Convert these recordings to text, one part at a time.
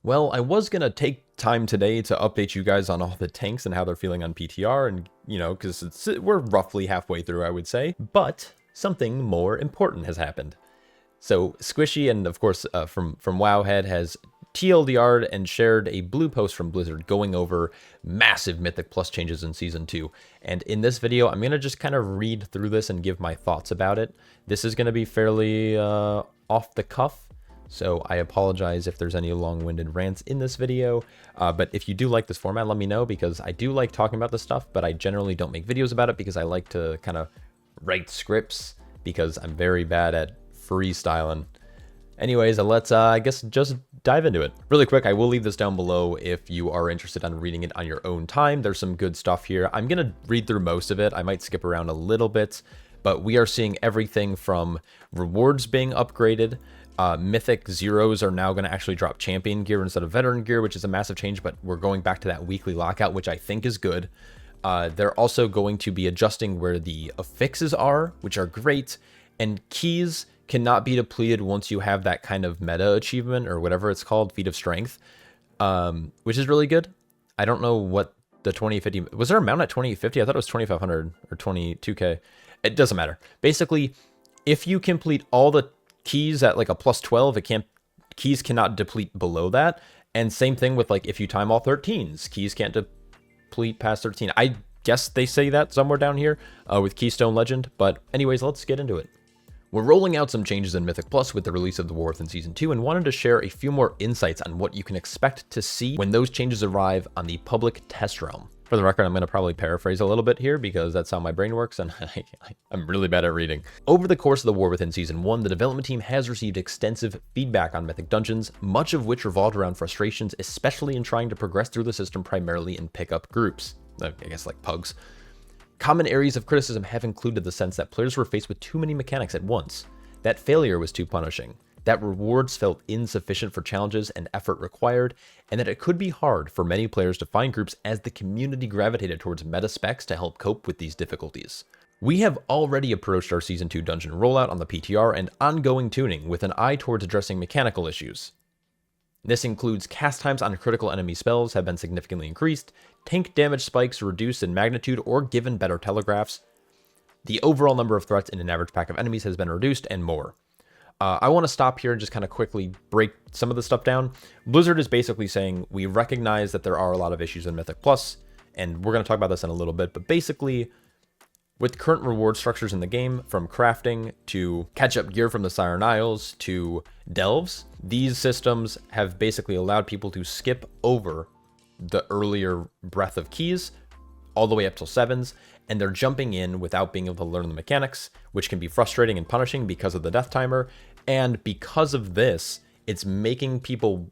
Well, I was going to take time today to update you guys on all the tanks and how they're feeling on PTR, and, because we're roughly halfway through, I would say, but something more important has happened. So Squishy and, of course, from WoWhead has TLDR'd and shared a blue post from Blizzard going over massive Mythic Plus changes in Season 2. And in this video, I'm going to just kind of read through this and give my thoughts about it. This is going to be fairly off the cuff, so I apologize if there's any long-winded rants in this video. But if you do like this format, let me know, because I do like talking about this stuff, but I generally don't make videos about it because I like to kind of write scripts because I'm very bad at freestyling. Anyways, let's, I guess, just dive into it. Really quick, I will leave this down below if you are interested in reading it on your own time. There's some good stuff here. I'm going to read through most of it. I might skip around a little bit, but we are seeing everything from rewards being upgraded. Mythic Zeros are now going to actually drop champion gear instead of veteran gear, which is a massive change, but we're going back to that weekly lockout, which I think is good. They're also going to be adjusting where the affixes are, which are great, and keys cannot be depleted once you have that kind of meta achievement or whatever it's called, Feat of Strength, which is really good. I don't know what the 2050 was. There a mount at 2050? I thought it was 2500 or 22k. It doesn't matter. Basically, if you complete all the keys at like a plus 12, keys cannot deplete below that. And same thing with, like, if you time all 13s, keys can't deplete past 13. I guess they say that somewhere down here with Keystone Legend. But anyways, let's get into it. We're rolling out some changes in Mythic Plus with the release of the War Within Season 2 and wanted to share a few more insights on what you can expect to see when those changes arrive on the public test realm. For the record, I'm going to probably paraphrase a little bit here because that's how my brain works, and I'm really bad at reading. Over the course of the War Within Season 1, the development team has received extensive feedback on Mythic Dungeons, much of which revolved around frustrations, especially in trying to progress through the system primarily in pickup groups. I guess like pugs. Common areas of criticism have included the sense that players were faced with too many mechanics at once, that failure was too punishing, that rewards felt insufficient for challenges and effort required, and that it could be hard for many players to find groups as the community gravitated towards meta specs to help cope with these difficulties. We have already approached our Season 2 dungeon rollout on the PTR and ongoing tuning with an eye towards addressing mechanical issues. This includes cast times on critical enemy spells have been significantly increased, tank damage spikes reduced in magnitude or given better telegraphs, the overall number of threats in an average pack of enemies has been reduced, and more. I want to stop here and just kind of quickly break some of this stuff down. Blizzard is basically saying, we recognize that there are a lot of issues in Mythic Plus, and we're going to talk about this in a little bit, but basically, with current reward structures in the game, from crafting to catch-up gear from the Siren Isles to delves, these systems have basically allowed people to skip over the earlier breadth of keys all the way up till 7s, and they're jumping in without being able to learn the mechanics, which can be frustrating and punishing because of the death timer. And because of this, it's making people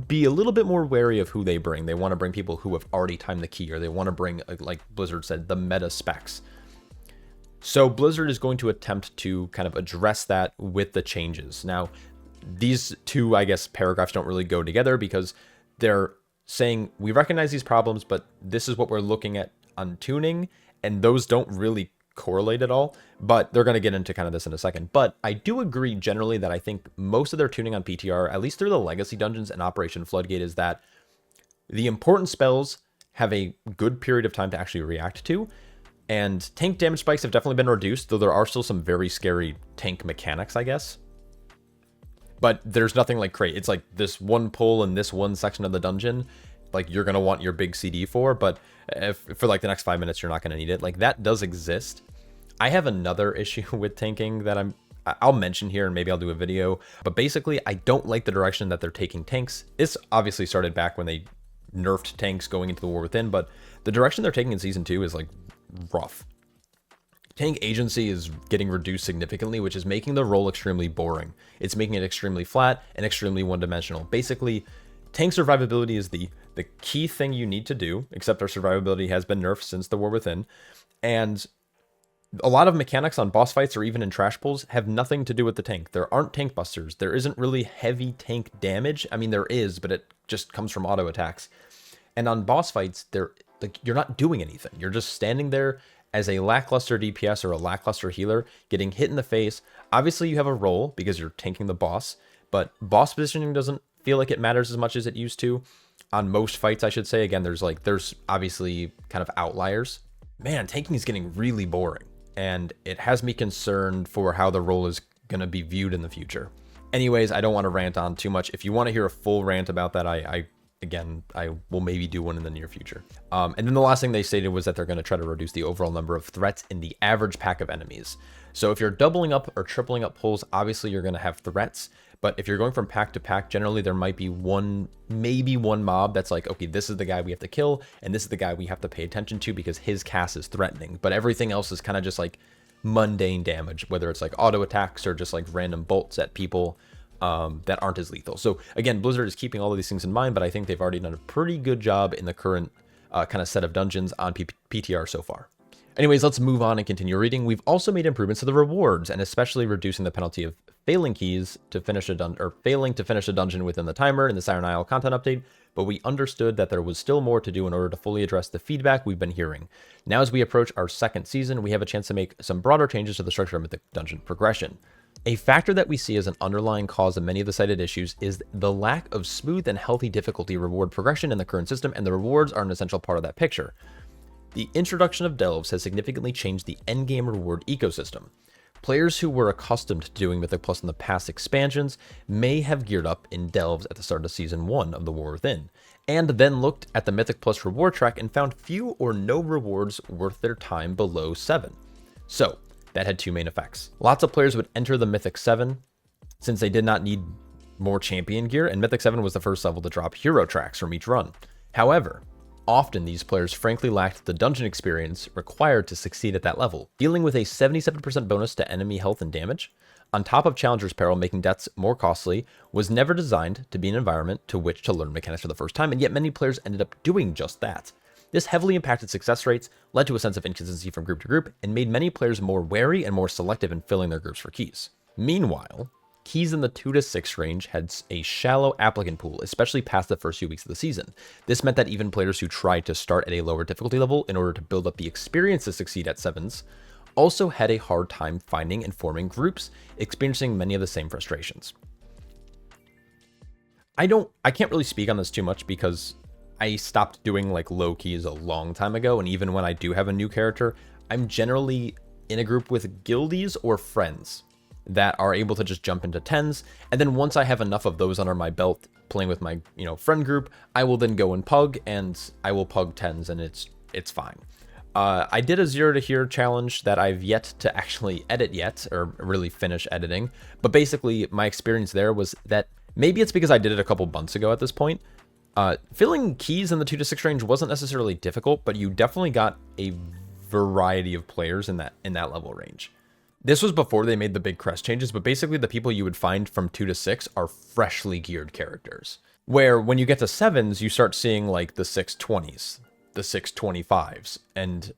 be a little bit more wary of who they bring. They want to bring people who have already timed the key, or they want to bring, like Blizzard said, the meta specs. So Blizzard is going to attempt to kind of address that with the changes. Now, these two, I guess, paragraphs don't really go together because they're saying, we recognize these problems, but this is what we're looking at on tuning, and those don't really correlate at all, but they're going to get into kind of this in a second. But I do agree generally that I think most of their tuning on PTR, at least through the legacy dungeons and Operation Floodgate, is that the important spells have a good period of time to actually react to, and tank damage spikes have definitely been reduced, though there are still some very scary tank mechanics, I guess. But there's nothing like crate. It's like this one pull in this one section of the dungeon, like you're going to want your big CD for, but if for like the next 5 minutes, you're not going to need it. Like that does exist. I have another issue with tanking that I'll mention here, and maybe I'll do a video, but basically I don't like the direction that they're taking tanks. This obviously started back when they nerfed tanks going into the War Within, but the direction they're taking in Season 2 is like rough. Tank agency is getting reduced significantly, which is making the role extremely boring. It's making it extremely flat and extremely one-dimensional. Basically, tank survivability is the key thing you need to do, except our survivability has been nerfed since the War Within. And a lot of mechanics on boss fights or even in trash pulls have nothing to do with the tank. There aren't tank busters. There isn't really heavy tank damage. I mean, there is, but it just comes from auto attacks. And on boss fights, you're not doing anything. You're just standing there as a lackluster DPS or a lackluster healer, getting hit in the face. Obviously, you have a role because you're tanking the boss, but boss positioning doesn't feel like it matters as much as it used to on most fights, I should say. Again, there's obviously kind of outliers. Man, tanking is getting really boring, and it has me concerned for how the role is going to be viewed in the future. Anyways, I don't want to rant on too much. If you want to hear a full rant about that, I will maybe do one in the near future. And then the last thing they stated was that they're going to try to reduce the overall number of threats in the average pack of enemies. So if you're doubling up or tripling up pulls, obviously you're going to have threats. But if you're going from pack to pack, generally there might be maybe one mob that's like, okay, this is the guy we have to kill, and this is the guy we have to pay attention to because his cast is threatening. But everything else is kind of just like mundane damage, whether it's like auto attacks or just like random bolts at people that aren't as lethal. So again, Blizzard is keeping all of these things in mind, but I think they've already done a pretty good job in the current kind of set of dungeons on PTR so far. Anyways, let's move on and continue reading. We've also made improvements to the rewards, and especially reducing the penalty of failing to finish a dungeon within the timer in the Siren Isle content update, but we understood that there was still more to do in order to fully address the feedback we've been hearing. Now, as we approach our second season, we have a chance to make some broader changes to the structure of Mythic dungeon progression. A factor that we see as an underlying cause of many of the cited issues is the lack of smooth and healthy difficulty reward progression in the current system, and the rewards are an essential part of that picture. The introduction of delves has significantly changed the endgame reward ecosystem. Players who were accustomed to doing Mythic Plus in the past expansions may have geared up in delves at the start of Season 1 of The War Within, and then looked at the Mythic Plus reward track and found few or no rewards worth their time below 7. So, that had two main effects. Lots of players would enter the Mythic 7 since they did not need more champion gear, and Mythic 7 was the first level to drop hero tracks from each run. However, often these players frankly lacked the dungeon experience required to succeed at that level, dealing with a 77% bonus to enemy health and damage, on top of Challenger's Peril making deaths more costly, was never designed to be an environment to which to learn mechanics for the first time, and yet many players ended up doing just that. This heavily impacted success rates, led to a sense of inconsistency from group to group, and made many players more wary and more selective in filling their groups for keys. Meanwhile, keys in the 2 to 6 range had a shallow applicant pool, especially past the first few weeks of the season. This meant that even players who tried to start at a lower difficulty level in order to build up the experience to succeed at 7s also had a hard time finding and forming groups, experiencing many of the same frustrations. I can't really speak on this too much because I stopped doing like low keys a long time ago, and even when I do have a new character, I'm generally in a group with guildies or friends that are able to just jump into 10s, and then once I have enough of those under my belt playing with my friend group, I will then go and pug, and I will pug 10s, and it's fine. I did a 0 to hero challenge that I've yet to actually edit yet, or really finish editing, but basically my experience there was that maybe it's because I did it a couple months ago at this point. Filling keys in the 2 to 6 range wasn't necessarily difficult, but you definitely got a variety of players in that level range. This was before they made the big crest changes, but basically the people you would find from 2 to 6 are freshly geared characters. Where when you get to 7s, you start seeing like the 620s, the 625s, and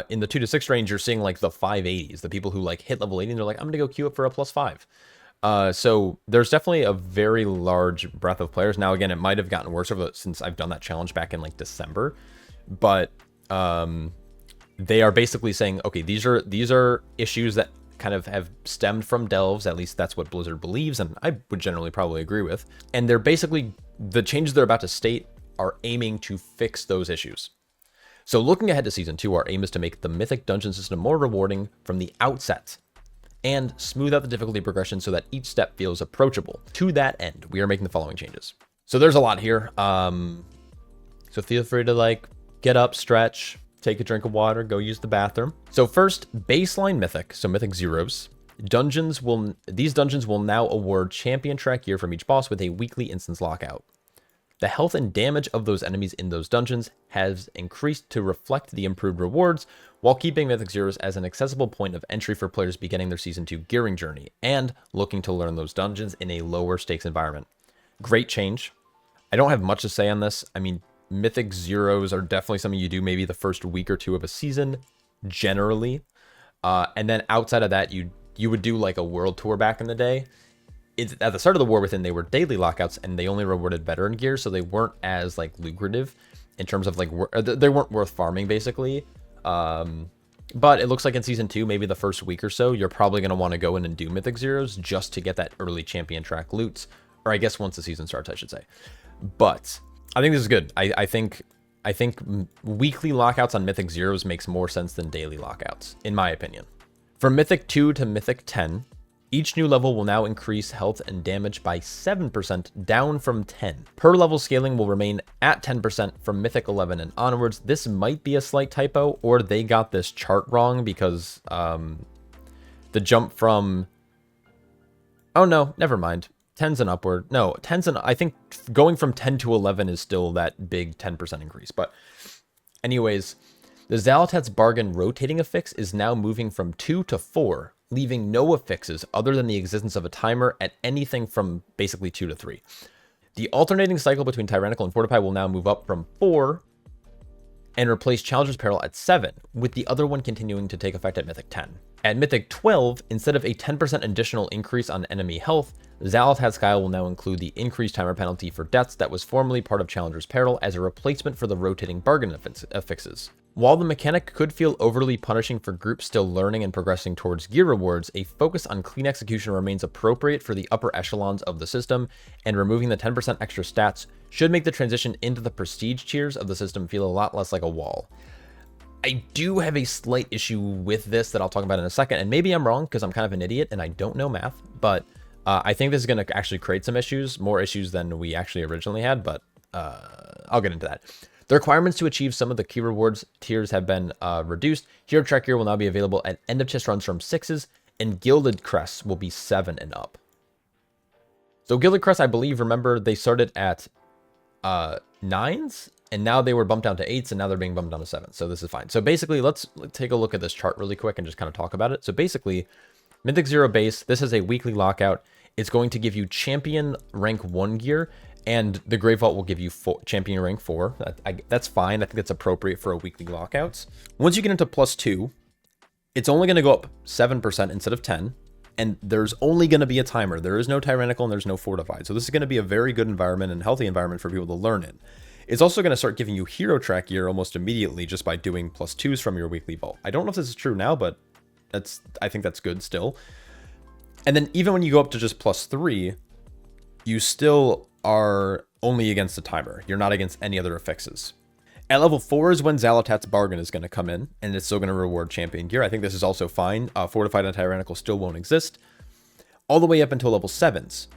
in the 2 to 6 range, you're seeing like the 580s, the people who like hit level 80 and they're like, I'm gonna go queue up for a +5. So there's definitely a very large breadth of players. Now, again, it might have gotten worse since I've done that challenge back in like December, but they are basically saying, okay, these are issues that kind of have stemmed from delves. At least that's what Blizzard believes, and I would generally probably agree with. And they're basically, the changes they're about to state are aiming to fix those issues. So looking ahead to Season 2, our aim is to make the Mythic dungeon system more rewarding from the outset, and smooth out the difficulty progression so that each step feels approachable. To that end, we are making the following changes. So there's a lot here. So feel free to like get up, stretch, take a drink of water, go use the bathroom. So first, baseline Mythic, so Mythic Zeros. These dungeons will now award champion track gear from each boss with a weekly instance lockout. The health and damage of those enemies in those dungeons has increased to reflect the improved rewards, while keeping Mythic Zeros as an accessible point of entry for players beginning their Season 2 gearing journey, and looking to learn those dungeons in a lower stakes environment. Great change. I don't have much to say on this. I mean, Mythic Zeros are definitely something you do maybe the first week or two of a season, generally. And then outside of that, you would do like a world tour back in the day. At the start of the War Within, they were daily lockouts, and they only rewarded veteran gear, so they weren't as like lucrative in terms of like they weren't worth farming basically. But it looks like in Season 2, maybe the first week or so, you're probably going to want to go in and do Mythic Zeros just to get that early champion track loot Or I guess once the season starts, I should say. But I think this is good. I think weekly lockouts on Mythic Zeros makes more sense than daily lockouts, in my opinion. From Mythic 2 to Mythic 10, each new level will now increase health and damage by 7%, down from 10. Per level scaling will remain at 10% from Mythic 11 and onwards. This might be a slight typo, or they got this chart wrong because the jump from... Oh no, never mind. 10's and upward. No, 10's and... I think going from 10 to 11 is still that big 10% increase. But anyways, the Xal'atath's Bargain rotating affix is now moving from 2 to 4, leaving no affixes other than the existence of a timer at anything from basically 2 to 3. The alternating cycle between Tyrannical and Fortify will now move up from 4 and replace Challenger's Peril at 7, with the other one continuing to take effect at Mythic 10. At Mythic 12, instead of a 10% additional increase on enemy health, Xal'atath's Guile will now include the increased timer penalty for deaths that was formerly part of Challenger's Peril as a replacement for the rotating bargain affixes. While the mechanic could feel overly punishing for groups still learning and progressing towards gear rewards, a focus on clean execution remains appropriate for the upper echelons of the system, and removing the 10% extra stats should make the transition into the prestige tiers of the system feel a lot less like a wall. I do have a slight issue with this that I'll talk about in a second, and maybe I'm wrong because I'm kind of an idiot and I don't know math, but I think this is going to actually create some issues, more issues than we actually originally had, but I'll get into that. The requirements to achieve some of the key rewards tiers have been reduced. Hero Track Gear will now be available at end of chest runs from 6s, and Gilded Crests will be 7 and up. So Gilded Crests, I believe, remember, they started at 9s, and now they were bumped down to 8s, and now they're being bumped down to 7s. So this is fine. So basically, let's take a look at this chart really quick and just kind of talk about it. So basically, Mythic Zero base, this is a weekly lockout. It's going to give you champion rank 1 gear, and the Grave Vault will give you champion rank 4. That's fine. I think that's appropriate for a weekly lockouts. Once you get into +2, it's only going to go up 7% instead of 10. And there's only going to be a timer. There is no Tyrannical and there's no Fortified. So this is going to be a very good environment and healthy environment for people to learn in. It's also going to start giving you Hero Track Gear almost immediately just by doing +2s from your weekly vault. I don't know if this is true now, but I think that's good still. And then even when you go up to just +3, you still are only against the timer. You're not against any other affixes. At level 4 is when Xal'atath's Bargain is going to come in, and it's still going to reward champion gear. I think this is also fine. Fortified and Tyrannical still won't exist. All the way up until level 7s,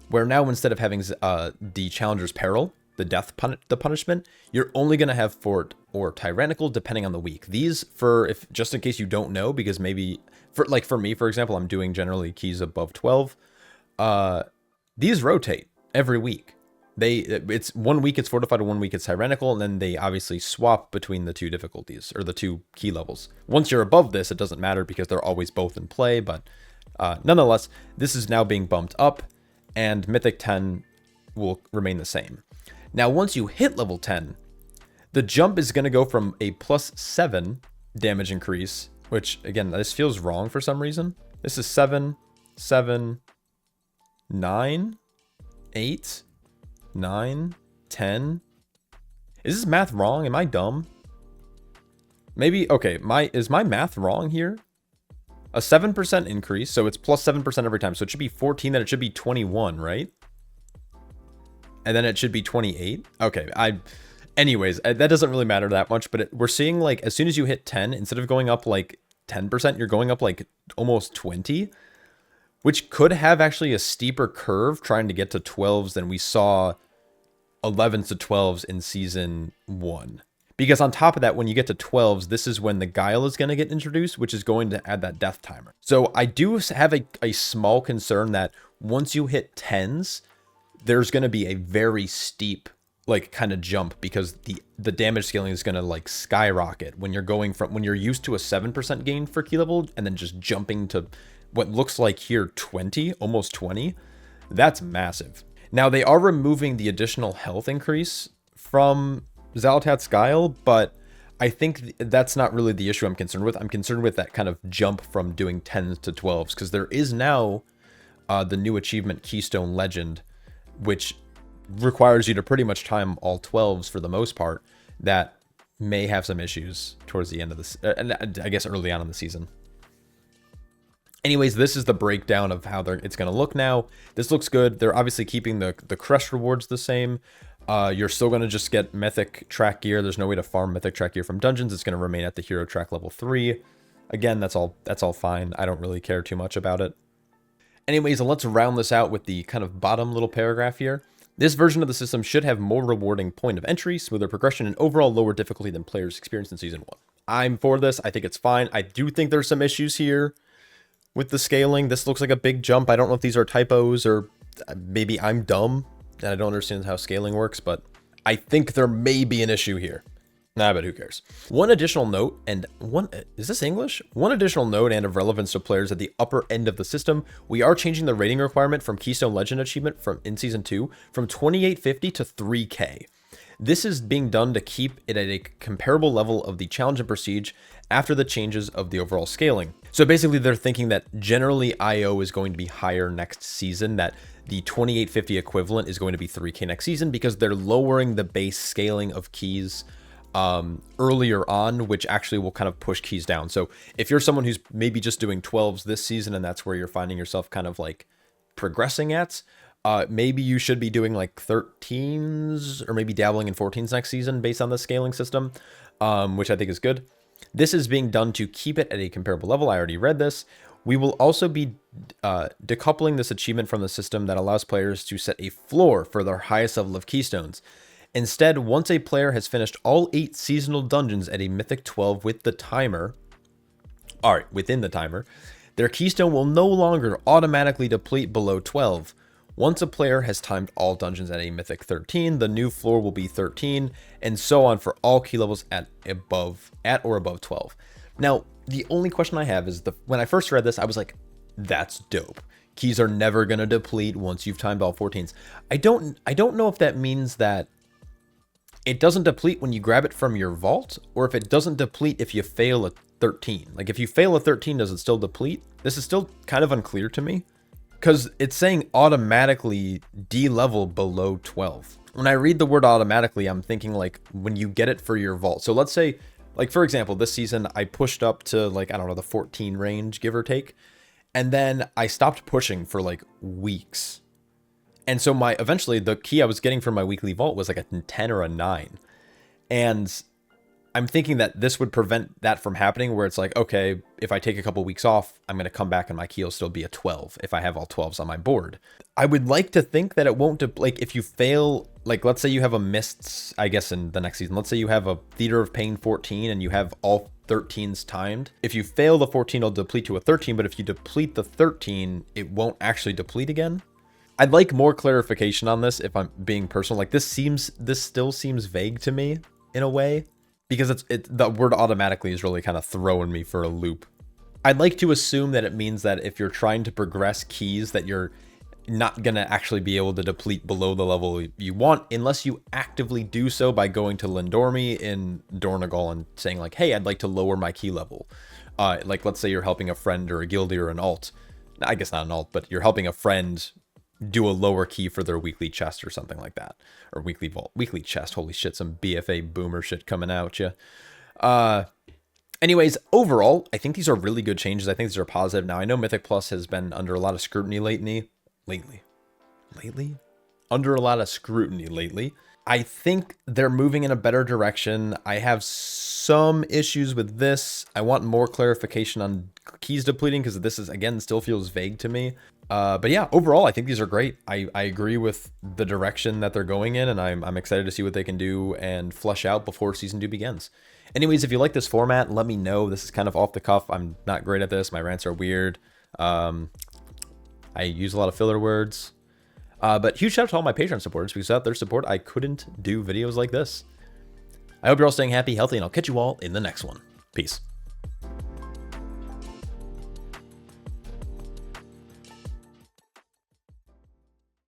where now instead of having the Challenger's Peril, the death punishment, you're only going to have Fort or Tyrannical depending on the week. These, just in case you don't know, because maybe, for me, for example, I'm doing generally keys above 12. These rotate every week. It's 1 week it's Fortified, 1 week it's Tyrannical, and then they obviously swap between the two difficulties, or the two key levels. Once you're above this, it doesn't matter because they're always both in play, but nonetheless, this is now being bumped up, and Mythic 10 will remain the same. Now, once you hit level 10, the jump is going to go from a +7 damage increase, which, again, this feels wrong for some reason. This is 7, 7, 9, 8, 9, 10. Is this math wrong? Am I dumb? Maybe, okay, is my math wrong here? A 7% increase, so it's +7% every time. So it should be 14, then it should be 21, right? And then it should be 28. Okay, anyways, that doesn't really matter that much, but we're seeing, like, as soon as you hit 10, instead of going up like 10%, you're going up like almost 20, which could have actually a steeper curve trying to get to 12s than we saw 11s to 12s in season 1. Because on top of that, when you get to 12s, this is when the Guile is going to get introduced, which is going to add that death timer. So I do have a small concern that once you hit 10s, there's going to be a very steep, like, kind of jump, because the damage scaling is going to, like, skyrocket when you're used to a 7% gain for key level and then just jumping to what looks like here 20, almost 20. That's massive. Now, they are removing the additional health increase from Xal'atath's Guile, but I think that's not really the issue I'm concerned with. I'm concerned with that kind of jump from doing 10s to 12s, because there is now the new achievement Keystone Legend, which requires you to pretty much time all 12s for the most part, that may have some issues towards the end of this, and I guess early on in the season. Anyways, this is the breakdown of how it's going to look now. This looks good. They're obviously keeping the crest rewards the same. You're still going to just get mythic track gear. There's no way to farm mythic track gear from dungeons. It's going to remain at the hero track level 3. Again, that's all fine. I don't really care too much about it. Anyways, let's round this out with the kind of bottom little paragraph here. This version of the system should have more rewarding point of entry, smoother progression, and overall lower difficulty than players experienced in Season 1. I'm for this. I think it's fine. I do think there's some issues here with the scaling. This looks like a big jump. I don't know if these are typos or maybe I'm dumb and I don't understand how scaling works, but I think there may be an issue here. Nah, but who cares? One additional note, is this English? One additional note and of relevance to players at the upper end of the system, we are changing the rating requirement from Keystone Legend Achievement in Season 2 from 2850 to 3K. This is being done to keep it at a comparable level of the Challenge and Prestige after the changes of the overall scaling. So basically they're thinking that generally IO is going to be higher next season, that the 2850 equivalent is going to be 3K next season because they're lowering the base scaling of keys earlier on, which actually will kind of push keys down. So if you're someone who's maybe just doing 12s this season and that's where you're finding yourself kind of like progressing at, maybe you should be doing like 13s or maybe dabbling in 14s next season based on the scaling system, which I think is good. This is being done to keep it at a comparable level. I already read this. We will also be decoupling this achievement from the system that allows players to set a floor for their highest level of keystones. Instead, once a player has finished all 8 seasonal dungeons at a Mythic 12 within the timer, their keystone will no longer automatically deplete below 12. Once a player has timed all dungeons at a Mythic 13, the new floor will be 13, and so on for all key levels at or above 12. Now, the only question I have is when I first read this, I was like, that's dope. Keys are never going to deplete once you've timed all 14s. I don't know if that means that it doesn't deplete when you grab it from your vault, or if it doesn't deplete if you fail a 13. Like if you fail a 13, does it still deplete? This is still kind of unclear to me because it's saying automatically D-level below 12. When I read the word automatically, I'm thinking like when you get it for your vault. So let's say, like for example, this season I pushed up to like, I don't know, the 14 range, give or take. And then I stopped pushing for like weeks. And so eventually the key I was getting from my weekly vault was like a 10 or a 9. And I'm thinking that this would prevent that from happening where it's like, okay, if I take a couple weeks off, I'm going to come back and my key will still be a 12 if I have all 12s on my board. I would like to think that it won't, like if you fail, like let's say you have a Mists, I guess in the next season, let's say you have a Theater of Pain 14 and you have all 13s timed. If you fail the 14, it'll deplete to a 13, but if you deplete the 13, it won't actually deplete again. I'd like more clarification on this if I'm being personal. Like this still seems vague to me in a way because the word automatically is really kind of throwing me for a loop. I'd like to assume that it means that if you're trying to progress keys that you're not going to actually be able to deplete below the level you want unless you actively do so by going to Lindormi in Dornogal and saying like, hey, I'd like to lower my key level. Like let's say you're helping a friend or a guildie or an alt. I guess not an alt, but you're helping a friend do a lower key for their weekly chest or something like that, or weekly vault, weekly chest. Holy shit, some BFA boomer shit coming out, yeah. Anyways, overall, I think these are really good changes. I think these are positive. Now, I know Mythic Plus has been under a lot of scrutiny lately. Under a lot of scrutiny lately. I think they're moving in a better direction. I have some issues with this. I want more clarification on keys depleting because this is, again, still feels vague to me. But yeah, overall, I think these are great. I agree with the direction that they're going in, and I'm excited to see what they can do and flesh out before Season 2 begins. Anyways, if you like this format, let me know. This is kind of off the cuff. I'm not great at this. My rants are weird. I use a lot of filler words. But huge shout out to all my Patreon supporters because without their support, I couldn't do videos like this. I hope you're all staying happy, healthy, and I'll catch you all in the next one. Peace.